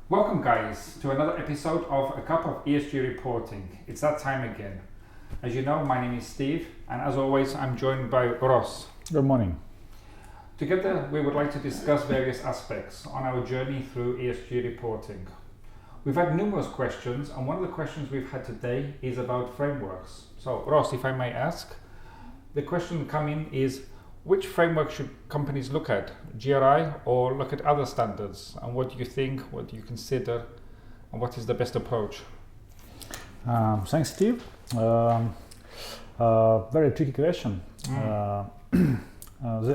Welcome guys to another episode of A Cup of ESG Reporting. It's that time again. As you know, my name is Steve, and as always I'm joined by Ross. Good morning. Together we would like to discuss various aspects on our journey through ESG reporting. We've had numerous questions, and one of the questions we've had today is about frameworks. So Ross, if I may ask, the question coming is, which framework should companies look at, GRI or look at other standards? And what do you think, what do you consider, and what is the best approach? Thanks, Steve. Very tricky question. The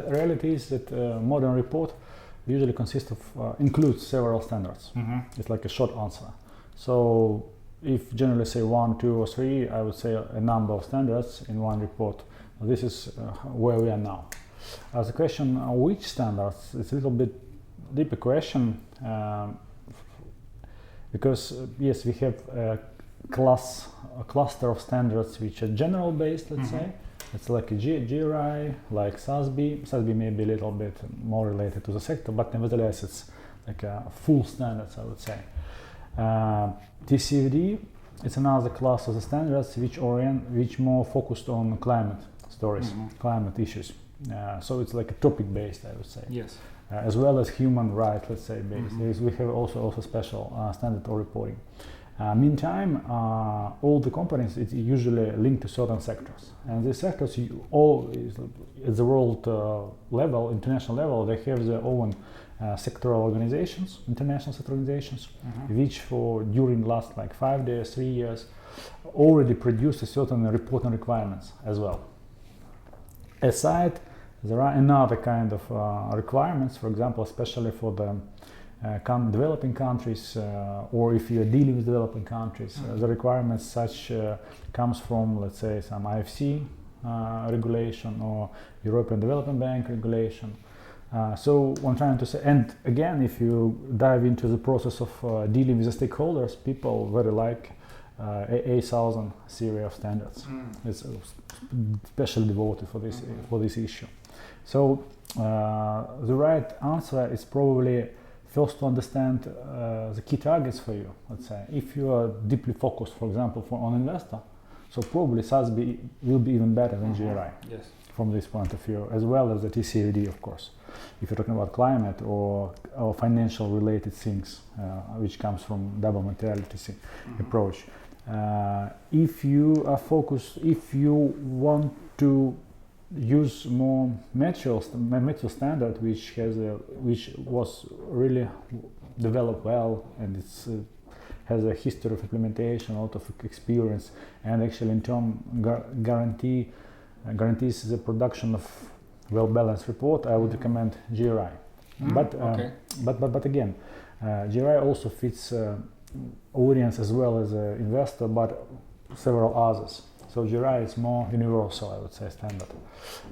reality is that modern report usually consists of, includes several standards. It's like a short answer. So if generally say 1, 2 or 3, I would say a number of standards in one report. This is where we are now. As a question, which standards? It's a little bit deeper question because yes, we have a cluster of standards which are general based. Let's say it's like a GRI, like SASB. SASB may be a little bit more related to the sector, but nevertheless, it's like a full standards, I would say. TCFD, it's another class of the standards which more focused on climate stories, climate issues. So it's like a topic based, I would say. Yes. As well as human rights, let's say, based. We have also special standard or reporting. Meantime, all the companies, it's usually linked to certain sectors, and these sectors all is at the world level, international level, they have their own sectoral organizations, international sector organizations, which for during last like 5 days, 3 years, already produced a certain reporting requirements as well. Aside, there are another kind of requirements, for example, especially for the developing countries, or if you are dealing with developing countries, the requirements such comes from, let's say, some IFC regulation or European Development Bank regulation. So what I'm trying to say, and again, if you dive into the process of dealing with the stakeholders, people very like A1000 series of standards. It's especially devoted for this issue. So the right answer is probably first to understand the key targets for you. Let's say if you are deeply focused, for example, on investor, so probably SASB will be even better than GRI. Yes. From this point of view, as well as the TCFD, of course. If you're talking about climate or financial related things, which comes from double materiality approach. If you are focused, if you want to use more mature standard, which was really developed well, and it's has a history of implementation, a lot of experience, and actually in turn guarantees the production of well-balanced report, I would recommend GRI. But again, GRI also fits audience as well as an investor, but several others. So GRI is more universal, I would say, standard.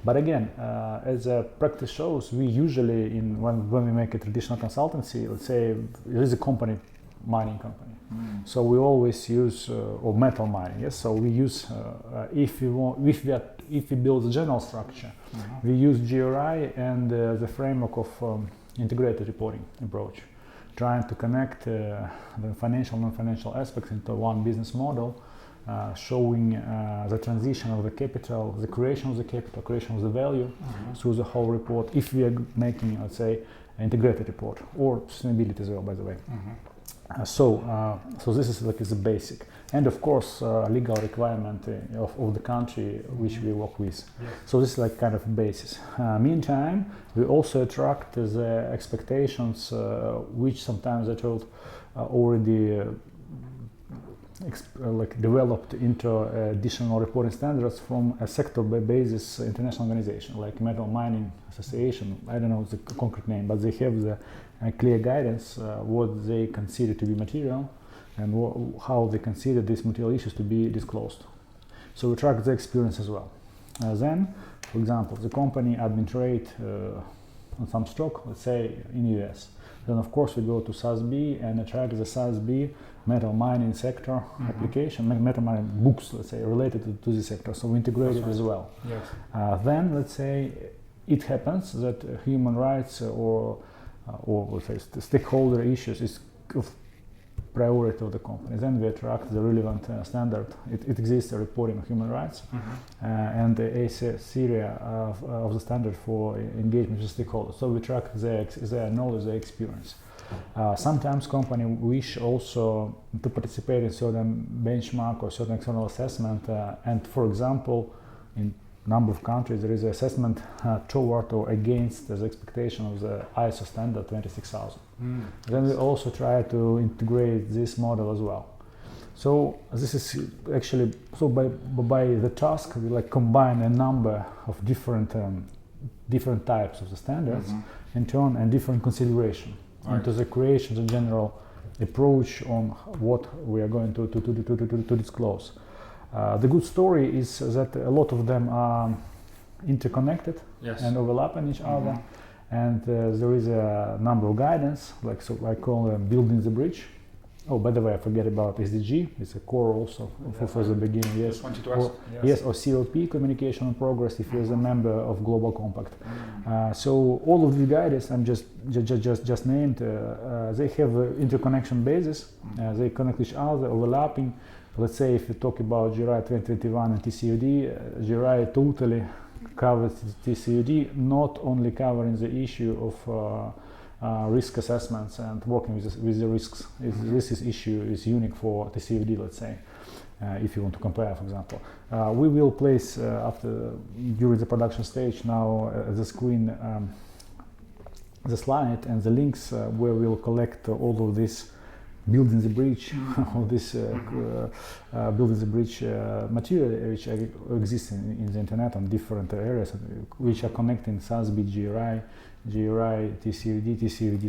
But again, as practice shows, we usually, when we make a traditional consultancy, let's say there is a company, mining company. So we always use, or metal mining, yes. So we use, if we build a general structure, we use GRI and the framework of integrated reporting approach, trying to connect the financial and non-financial aspects into one business model, showing the transition of the capital, the creation of the capital, creation of the value through the whole report, if we are making, let's say, an integrated report, or sustainability as well, by the way. So this is like the basic, and of course legal requirement of the country which we work with. Yes. So this is like kind of basis. Meantime, we also attract the expectations which sometimes I told already like developed into additional reporting standards from a sector basis international organization like Metal Mining Association. I don't know the concrete name, but they have the clear guidance what they consider to be material and how they consider these material issues to be disclosed. So we track the experience as well. Then, for example, the company administrate on some stock, let's say in US. Then of course we go to SASB and track the SASB metal mining sector application, metal mining books, let's say, related to this sector. So we integrate it as well. Yes. Then let's say it happens that human rights or let's say stakeholder issues is of priority of the company. Then we attract the relevant standard. It exists, a reporting of human rights, and a series of the standard for engagement with stakeholders. So we track their knowledge, their experience. Sometimes company wish also to participate in certain benchmark or certain external assessment, and for example, in number of countries there is an assessment toward or against the expectation of the ISO standard 26000. Then we also try to integrate this model as well. So this is actually, so by the task we like combine a number of different types of the standards in turn and different consideration into the creation, the general approach on what we are going to disclose. The good story is that a lot of them are interconnected and overlapping each other, and there is a number of guidance, like so I call them building the bridge. Oh, by the way, I forget about SDG. It's a core also for the beginning. Yes. Just wanted to ask. Or COP, communication on progress, if you're a member of Global Compact. So all of the guidance I'm just named, they have interconnection basis. They connect each other, overlapping. Let's say if you talk about GRI 2021 and TCFD, GRI totally covers TCFD, not only covering the issue of risk assessments and working with the risks. This issue is unique for TCFD, let's say, if you want to compare, for example. We will place during the production stage now the screen, the slide and the links where we'll collect all of this building the bridge, all this building the bridge material which exists in the internet on different areas which are connecting SASB, GRI, TCFD,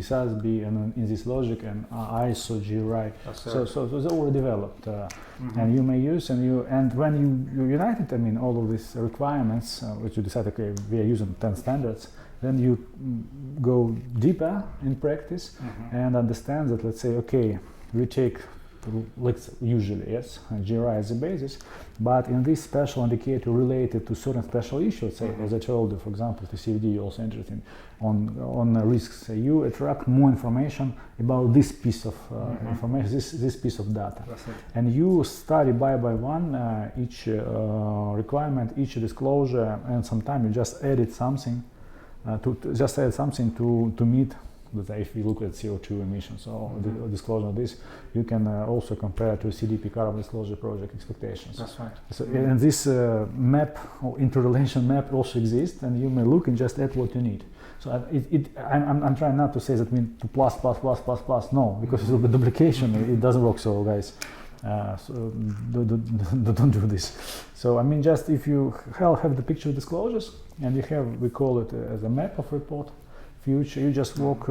SASB, and in this logic and ISO, GRI. So they're already developed, and you may use and when you united, I mean, all of these requirements, which you decide, okay, we are using 10 standards. Then you go deeper in practice and understand that, let's say, okay, we take, usually, yes, GRI as the basis, but in this special indicator related to certain special issues, say, as I told you, for example, TCFD, you're also interested on risks. You attract more information about this piece of information, this piece of data. And you study by one each requirement, each disclosure, and sometimes you just edit something to meet, if you look at CO2 emissions or disclosure of this, you can also compare to CDP carbon disclosure project expectations. That's right. So, and this map or interrelation map also exists, and you may look and just add what you need. So I'm trying not to say that mean to plus, no, because it's a duplication, it doesn't work so, guys. So don't do this. So I mean, just if you have the picture disclosures and you have, we call it as a map of report future, you just walk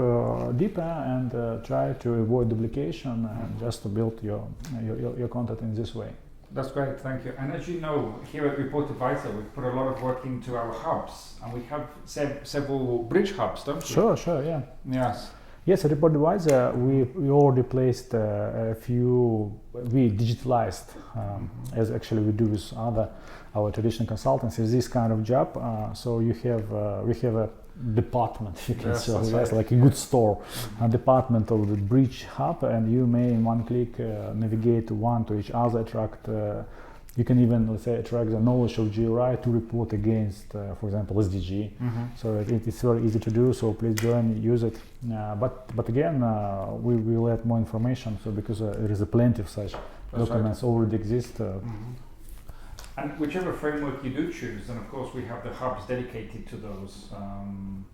deeper and try to avoid duplication and just to build your content in this way. That's great, thank you. And as you know, here at Report Advisor, we put a lot of work into our hubs, and we have several bridge hubs, don't we? Sure, yeah. Yes. Yes, at Report Advisor, we already placed a few, we digitalized, as actually we do with our traditional consultancies, this kind of job. So you have, we have a department, if you can say, yes, like a good store, a department of the bridge hub, and you may in one click navigate one to each other, attract, you can even, let's say, attract the knowledge of GRI to report against, for example, SDG. So it's very easy to do, so please join, use it. But again, we will add more information, so because there is a plenty of such documents already exist. And whichever framework you do choose, then of course we have the hubs dedicated to those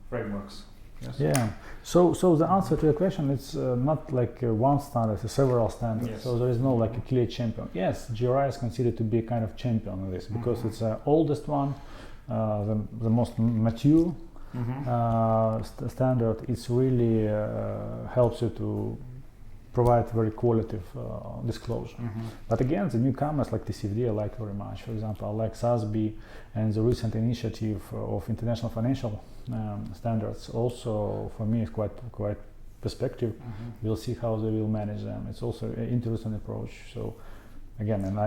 frameworks. Yes. Yeah. So the answer to your question, it's not like one standard, it's several standards. Yes. So there is no like a clear champion. Yes, GRI is considered to be a kind of champion of this because it's the oldest one, the most mature standard. It's really helps you to provide very qualitative disclosure. But again, the newcomers like TCFD I like very much. For example, I like SASB and the recent initiative of international financial standards. Also, for me, is quite perspective. We'll see how they will manage them. It's also an interesting approach. So again, and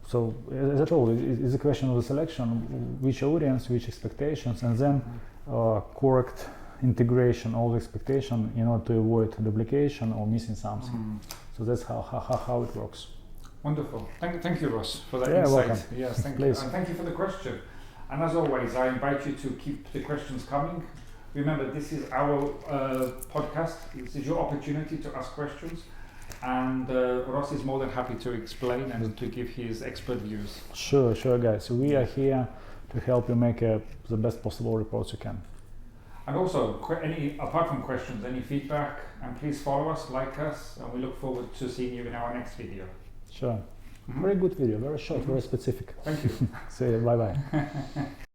so as I told you, it's a question of the selection, which audience, which expectations, and then correct integration, all the expectation in order to avoid duplication or missing something. So that's how it works. Wonderful. Thank you, Ross, for that Yeah, insight. welcome. Yes, thank you. Please. And thank you for the question. And as always, I invite you to keep the questions coming. Remember, this is our podcast. This is your opportunity to ask questions. And Ross is more than happy to explain and to give his expert views. Sure, guys. We are here to help you make the best possible reports you can. And also, apart from questions, any feedback, and please follow us, like us, and we look forward to seeing you in our next video. Sure. Very good video, very short, very specific. Thank you. See you, bye-bye.